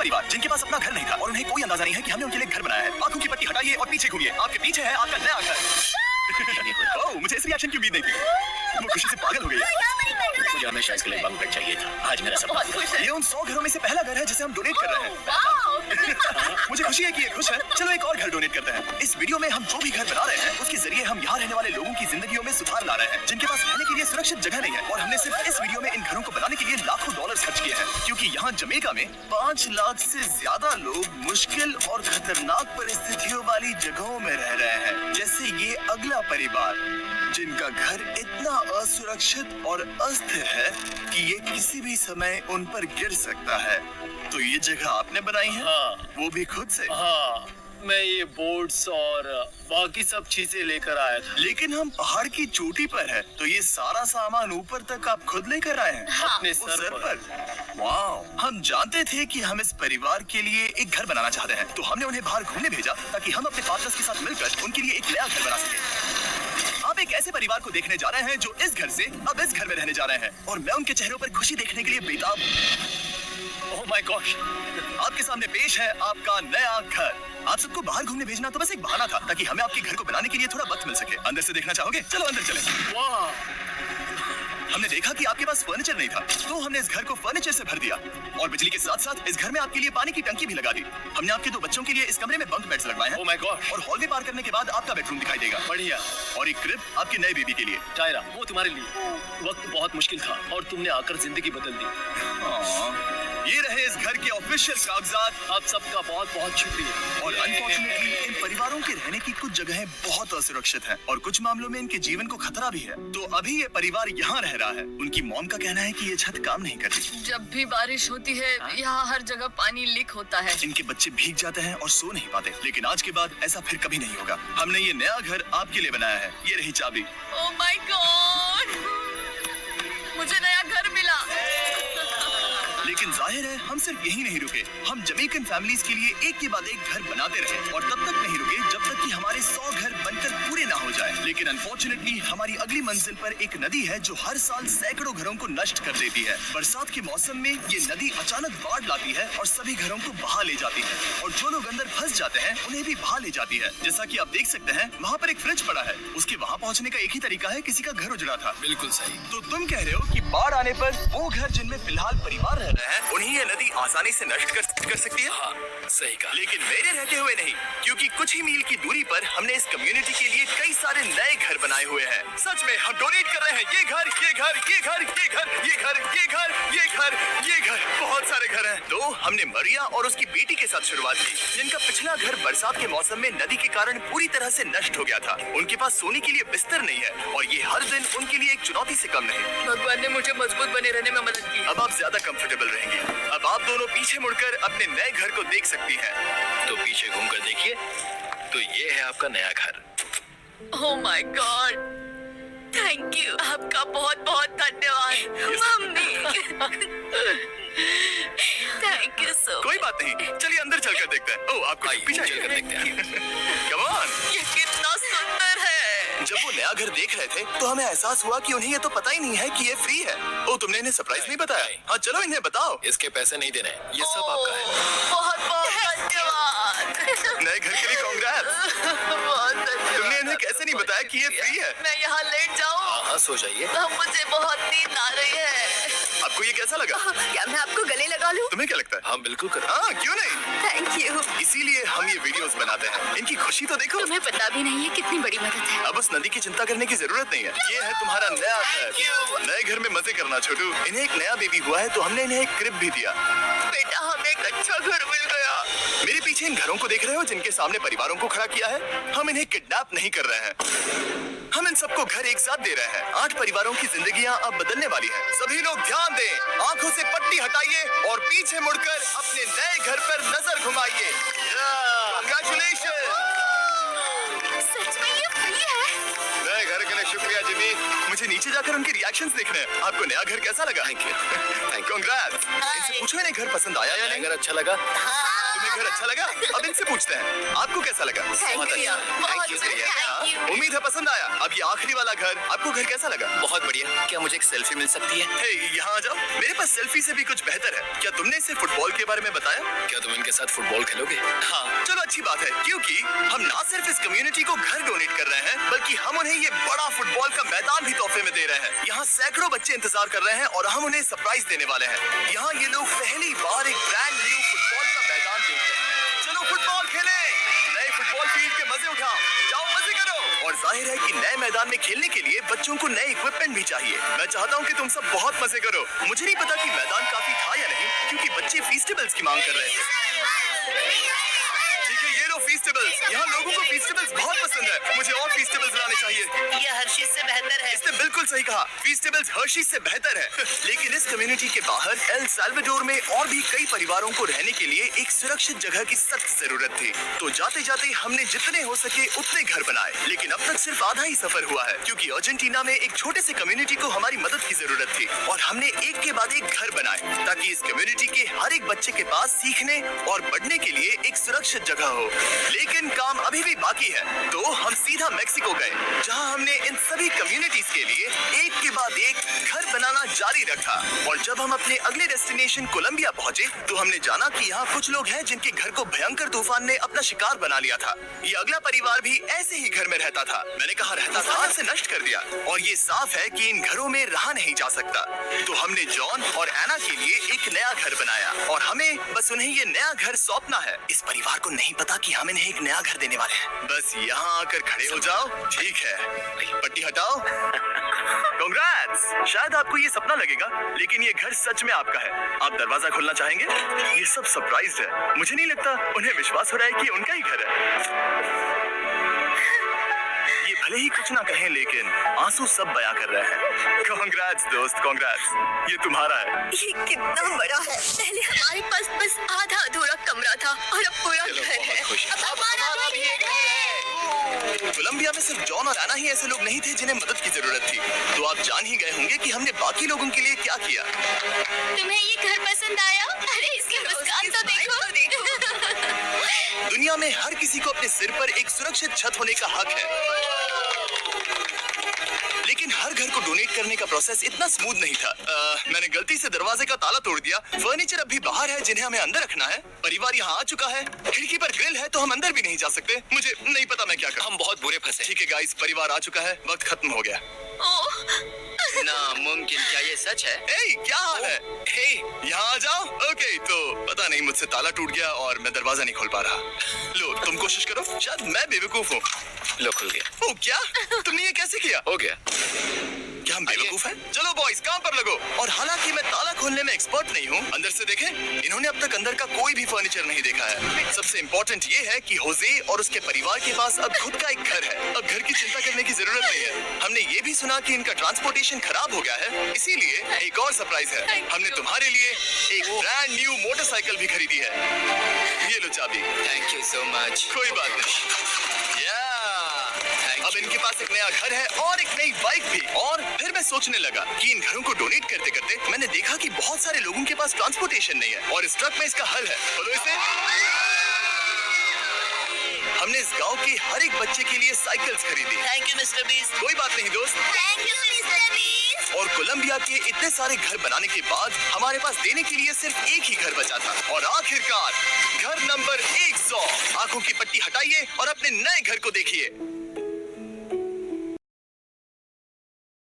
परिवार जिनके पास अपना घर नहीं था और उन्हें कोई अंदाजा नहीं है कि हमने उनके लिए घर बनाया है। आंखों की पट्टी हटाइए और पीछे घूमिए। आपके पीछे है आपका नया घर। ओह, मुझे इस रिएक्शन की उम्मीद नहीं थी। वो खुशी से पागल हो गई है। मुझे हमेशा इसके लिए बंक बेड चाहिए था। आज मेरा सपना पूरा। ये उन 100 घरों में से पहला घर है जिसे हम डोनेट कर रहे हैं। मुझे खुशी है कि ये खुश है। चलो एक और घर डोनेट करते हैं। इस वीडियो में हम जो भी घर बना रहे हैं उसके जरिए हम यहाँ रहने वाले लोगों की जिंदगियों में सुधार ला रहे हैं जिनके पास रहने के लिए सुरक्षित जगह नहीं है। और हमने सिर्फ इस वीडियो में इन घरों को बनाने के लिए लाखों डॉलर खर्च किए हैं क्योंकि यहाँ जमैका में 5 लाख से ज्यादा लोग मुश्किल और खतरनाक परिस्थितियों वाली जगहों में रह रहे हैं। जैसे ये अगला परिवार जिनका घर इतना असुरक्षित और अस्थिर है कि ये किसी भी समय उन पर गिर सकता है। तो ये जगह आपने बनाई है? हाँ। वो भी खुद से? हाँ, मैं ये बोर्ड्स और बाकी सब चीजें लेकर आया था। लेकिन हम पहाड़ की चोटी पर है तो ये सारा सामान ऊपर तक आप खुद लेकर आए हैं? हाँ, अपने उस सर पर। वाओ, हम जानते थे कि हम इस परिवार के लिए एक घर बनाना चाहते हैं तो हमने उन्हें बाहर घूमने भेजा ताकि हम अपने पार्टनर्स के साथ मिलकर उनके लिए एक नया घर बना सके। आप एक ऐसे परिवार को देखने जा रहे हैं जो इस घर से अब इस घर में रहने जा रहे हैं और मैं उनके चेहरों पर खुशी देखने के लिए बेताब हूं। ओह माय गॉश, आपके सामने पेश है आपका नया घर। आप सबको बाहर घूमने भेजना तो बस एक बहाना था ताकि हमें आपके घर को बनाने के लिए थोड़ा वक्त मिल सके। अंदर से देखना चाहोगे? चलो अंदर चलें। वाह, हमने देखा कि आपके पास फर्नीचर नहीं था तो हमने इस घर को फर्नीचर से भर दिया और बिजली के साथ साथ इस घर में आपके लिए पानी की टंकी भी लगा दी। हमने आपके 2 बच्चों के लिए इस कमरे में बंक बेड्स लगवाए हैं ओह माय गॉश, और हॉल में पार करने के बाद आपका बेडरूम दिखाई देगा बढ़िया। और एक क्रिब आपके नए बेबी के लिए। टायरा, वो तुम्हारे लिए। वक्त बहुत मुश्किल था और तुमने आकर जिंदगी बदल दी। ये रहे इस घर के ऑफिशियल कागजात। आप सबका बहुत बहुत शुक्रिया। और अनफॉर्चुनेटली इन परिवारों के रहने की कुछ जगहें बहुत असुरक्षित हैं और कुछ मामलों में इनके जीवन को खतरा भी है। तो अभी ये परिवार यहाँ रह रहा है। उनकी मॉम का कहना है कि ये छत काम नहीं करती। जब भी बारिश होती है यहाँ हर जगह पानी लीक होता है। इनके बच्चे भीग जाते हैं और सो नहीं पाते। लेकिन आज के बाद ऐसा फिर कभी नहीं होगा। हमने ये नया घर आपके लिए बनाया है। ये रही चाबी। ओह माय गॉड, मुझे नया घर मिला। लेकिन जाहिर है हम सिर्फ यही नहीं रुके। हम जमैकन फैमिलीज के लिए एक के बाद एक घर बनाते रहे और तब तक नहीं रुके जब तक कि हमारे 100 घर बनकर पूरे ना हो जाए। लेकिन अनफॉर्चुनेटली हमारी अगली मंजिल पर एक नदी है जो हर साल सैकड़ों घरों को नष्ट कर देती है। बरसात के मौसम में ये नदी अचानक बाढ़ लाती है और सभी घरों को बहा ले जाती है और जो लोग अंदर फंस जाते हैं उन्हें भी बहा ले जाती है। जैसा कि आप देख सकते हैं वहाँ पर एक फ्रिज पड़ा है। उसके वहाँ पहुँचने का एक ही तरीका है, किसी का घर उजड़ा था। बिल्कुल सही। तो तुम कह रहे हो कि बाढ़ आने पर वो घर जिनमें फिलहाल परिवार रह रहे हैं उन्हें ये नदी आसानी से नष्ट कर सकती है? हाँ, सही कहा। लेकिन मेरे रहते हुए नहीं, क्योंकि कुछ ही मील की दूरी पर हमने इस कम्युनिटी के लिए कई सारे नए घर बनाए हुए हैं। सच में हम डोनेट कर रहे हैं ये घर, ये घर, ये घर, ये घर, ये घर, ये घर, ये घर, ये घर, बहुत सारे घर हैं। तो हमने मरिया और उसकी बेटी के साथ शुरुआत की जिनका पिछला घर बरसात के मौसम में नदी के कारण पूरी तरह से नष्ट हो गया था। उनके पास सोने के लिए बिस्तर नहीं है और ये हर दिन उनके लिए एक चुनौती से कम नहीं। भगवान ने मुझे मजबूत बने रहने में मदद की। अब आप ज्यादा कंफर्टेबल रहेंगी। अब आप दोनों पीछे मुड़कर अपने नए घर को देख सकती हैं। तो पीछे घूमकर देखिए, तो ये है आपका नया घर। Oh my God, thank you. आपका बहुत बहुत धन्यवाद मम्मी। थैंक यू सो कोई बात नहीं, चलिए अंदर चलकर देखते हैं। ओह, आपको आइए, पीछे चलकर देखते हैं। Come on. ये कितना सुंदर है। जब वो नया घर देख रहे थे तो हमें एहसास हुआ कि उन्हें ये तो पता ही नहीं है कि ये फ्री है। ओह, तुमने इन्हें सरप्राइज नहीं बताया? हाँ, चलो इन्हें बताओ। इसके पैसे नहीं देने, ये सब आपका है। बहुत बहुत धन्यवाद। नए घर के लिए कांग्रेस। बहुत धन्यवाद। तुमने इन्हें कैसे नहीं बताया कि ये फ्री है? मैं यहाँ लेट जाऊँ? हाँ, सो जाइए। मुझे बहुत नींद आ रही है। आपको ये कैसा लगा? क्या मैं आपको गले लगा लूं? तुम्हें क्या लगता है? हाँ, बिल्कुल करो। हाँ, क्यों नहीं? Thank you. इसीलिए हम ये वीडियोस बनाते हैं। इनकी खुशी तो देखो। तुम्हें पता भी नहीं है कितनी बड़ी मदद है। अब उस नदी की चिंता करने की जरूरत नहीं है। ये है तुम्हारा नया घर। नए घर में मजे करना छोटू। इन्हें एक नया बेबी हुआ है तो हमने इन्हें एक क्रिब भी दिया। बेटा, हमें एक अच्छा घर मिल गया। मेरे पीछे इन घरों को देख रहे हो जिनके सामने परिवारों को खड़ा किया है? हम इन्हें किडनैप नहीं कर रहे हैं। हम इन सबको घर एक साथ दे रहे हैं। 8 परिवारों की जिंदगियां अब बदलने वाली हैं। सभी लोग ध्यान दें, आंखों से पट्टी हटाइए और पीछे मुड़कर अपने नए घर पर नजर घुमाइए। कांग्रेचुलेशन। सच में ये फ्री है? नए घर के लिए शुक्रिया जिमी। मुझे नीचे जाकर उनके रिएक्शंस देखने हैं। आपको नया घर कैसा लगा? Thank you. कांग्रेट्स। इनसे पूछो इन्हें घर पसंद आया या नहीं? अगर अच्छा लगा हाँ। तुम्हें घर अच्छा लगा? अब इनसे पूछते हैं, आपको कैसा लगा? बहुत अच्छा। थैंक यू भैया। हाँ, उम्मीद है पसंद आया। अब ये आखिरी वाला घर, आपको घर कैसा लगा? बहुत बढ़िया। क्या मुझे एक सेल्फी मिल सकती है? हे, यहाँ आ जाओ। मेरे पास सेल्फी से भी कुछ बेहतर है। क्या तुमने इसे फुटबॉल के बारे में बताया? क्या तुम इनके साथ फुटबॉल खेलोगे? हाँ, चलो अच्छी बात है, क्योंकि हम ना सिर्फ इस कम्युनिटी को घर डोनेट कर रहे हैं, बल्कि हम उन्हें ये बड़ा फुटबॉल का मैदान भी तोहफे में दे रहे हैं। यहाँ सैकड़ों बच्चे इंतजार कर रहे हैं और हम उन्हें सरप्राइज देने वाले हैं। यहाँ ये लोग पहली बार एक ब्रांड न्यू फुटबॉल का मैदान देख रहे हैं। चलो फुटबॉल खेलें, नए फुटबॉल फील्ड के मजे उठाओ, जाओ मजे करो। और जाहिर है कि नए मैदान में खेलने के लिए बच्चों को नए इक्विपमेंट भी चाहिए। मैं चाहता हूँ कि तुम सब बहुत मजे करो। मुझे नहीं पता कि मैदान काफी था या नहीं, क्योंकि बच्चे फीस्टेबल्स की मांग कर रहे थे। ठीक है, ये लो फीस्टेबल्स। यहाँ लोगों को फीस्टेबल्स बहुत पसंद है। मुझे और फीस्टेबल्स लाने चाहिए। ये हर्षिज से बेहतर है। इसने बिल्कुल सही कहा, फीस्टेबल्स हर्शीज से बेहतर है। लेकिन इस कम्युनिटी के बाहर एल साल्वाडोर में और भी कई परिवारों को रहने के लिए एक सुरक्षित जगह की सख्त जरूरत थी। तो जाते जाते हमने जितने हो सके उतने घर बनाए, लेकिन अब तक सिर्फ आधा ही सफर हुआ है, क्योंकि अर्जेंटीना में एक छोटे से कम्युनिटी को हमारी मदद की जरूरत थी और हमने एक के बाद एक घर बनाए ताकि इस कम्युनिटी के हर एक बच्चे के पास सीखने और बढ़ने के लिए एक सुरक्षित जगह हो। लेकिन काम अभी भी बाकी है, तो हम सीधा मेक्सिको गए, जहां हमने इन सभी कम्युनिटीज के लिए एक के बाद एक घर बनाना जारी रखा। और जब हम अपने अगले डेस्टिनेशन कोलंबिया पहुंचे, तो हमने जाना कि यहाँ कुछ लोग हैं जिनके घर को भयंकर तूफान ने अपना शिकार बना लिया था। ये अगला परिवार भी ऐसे ही घर में रहता था। मैंने कहा रहता था, से नष्ट कर दिया, और ये साफ है कि इन घरों में रहा नहीं जा सकता। तो हमने जॉन और एना के लिए एक नया घर बनाया और हमें बस उन्हें ये नया घर सौंपना है। इस परिवार को नहीं पता कि हम इन्हें एक नया घर देने वाले हैं। बस यहाँ आकर खड़े हो जाओ। ठीक है, पट्टी हटाओ। कांग्रेट्स। शायद आपको ये सपना लगेगा, लेकिन ये घर सच में आपका है। आप दरवाजा खोलना चाहेंगे? ये सब सरप्राइज है। मुझे नहीं लगता उन्हें विश्वास हो रहा है कि उनका ही घर है। ये भले ही कुछ ना कहें, लेकिन आंसू सब बयां कर रहे हैं। कांग्रेट्स दोस्त, कांग्रेट्स। ये तुम्हारा है। ये कितना बड़ा है। पहले हमारे पास बस आधा अधूरा कमरा था और अब पूरा चलो, घर है। बहुत खुश। अब हमारा भी एक घर है। कोलंबिया में सिर्फ जॉन और एना ही ऐसे लोग नहीं थे जिन्हें मदद की जरूरत थी। तो आप जान ही गए होंगे कि हमने बाकी लोगों के लिए क्या किया। तुम्हें ये घर पसंद आया? अरे इसकी मुस्कान तो देखो। दुनिया में हर किसी को अपने सिर पर एक सुरक्षित छत होने का हक है, लेकिन हर घर को डोनेट करने का प्रोसेस इतना स्मूथ नहीं था। मैंने गलती से दरवाजे का ताला तोड़ दिया। फर्नीचर अब भी बाहर है जिन्हें हमें अंदर रखना है। परिवार यहाँ आ चुका है। खिड़की पर ग्रिल है तो हम अंदर भी नहीं जा सकते। मुझे नहीं पता मैं क्या करूं। हम बहुत बुरे फंसे। ठीक है गाइस, परिवार आ चुका है, वक्त खत्म हो गया। नामुमकिन। क्या ये सच है? ए, क्या हाल है? हे, यहाँ आ जाओ। ओके, तो पता नहीं मुझसे ताला टूट गया और मैं दरवाजा नहीं खोल पा रहा। लो, तुम कोशिश करो। शायद मैं बेवकूफ हूँ। लो, खुल गया। ओ क्या? तुमने ये कैसे किया? हो गया। क्या हम बेवकूफ हैं? चलो बॉयज, काम पर लगो। और हालांकि मैं ताला खोलने में एक्सपर्ट नहीं हूँ, अंदर से देखें, इन्होंने अब तक अंदर का कोई भी फर्नीचर नहीं देखा है। सबसे इम्पोर्टेंट ये है कि होजे और उसके परिवार के पास अब खुद का एक घर है। अब घर की चिंता करने की जरूरत नहीं है। हमने ये भी सुना कि इनका ट्रांसपोर्टेशन खराब हो गया है, इसीलिए एक और सरप्राइज है। हमने तुम्हारे लिए एक ब्रांड न्यू मोटरसाइकिल भी खरीदी है। ये लो चाबी। Thank you so much. कोई बात नहीं। अब इनके पास एक नया घर है और एक नई बाइक भी। और फिर मैं सोचने लगा कि इन घरों को डोनेट करते करते मैंने देखा कि बहुत सारे लोगों के पास ट्रांसपोर्टेशन नहीं है, और इस ट्रक में इसका हल है। बोलो इसे। हमने इस गांव के हर एक बच्चे के लिए साइकिल्स खरीदी। Thank you mister beast. कोई बात नहीं दोस्त। Thank you mister beast. और कोलंबिया के इतने सारे घर बनाने के बाद हमारे पास देने के लिए सिर्फ एक ही घर बचा था। और आखिरकार घर नंबर 100। आंखों की पट्टी हटाइए और अपने नए घर को देखिए।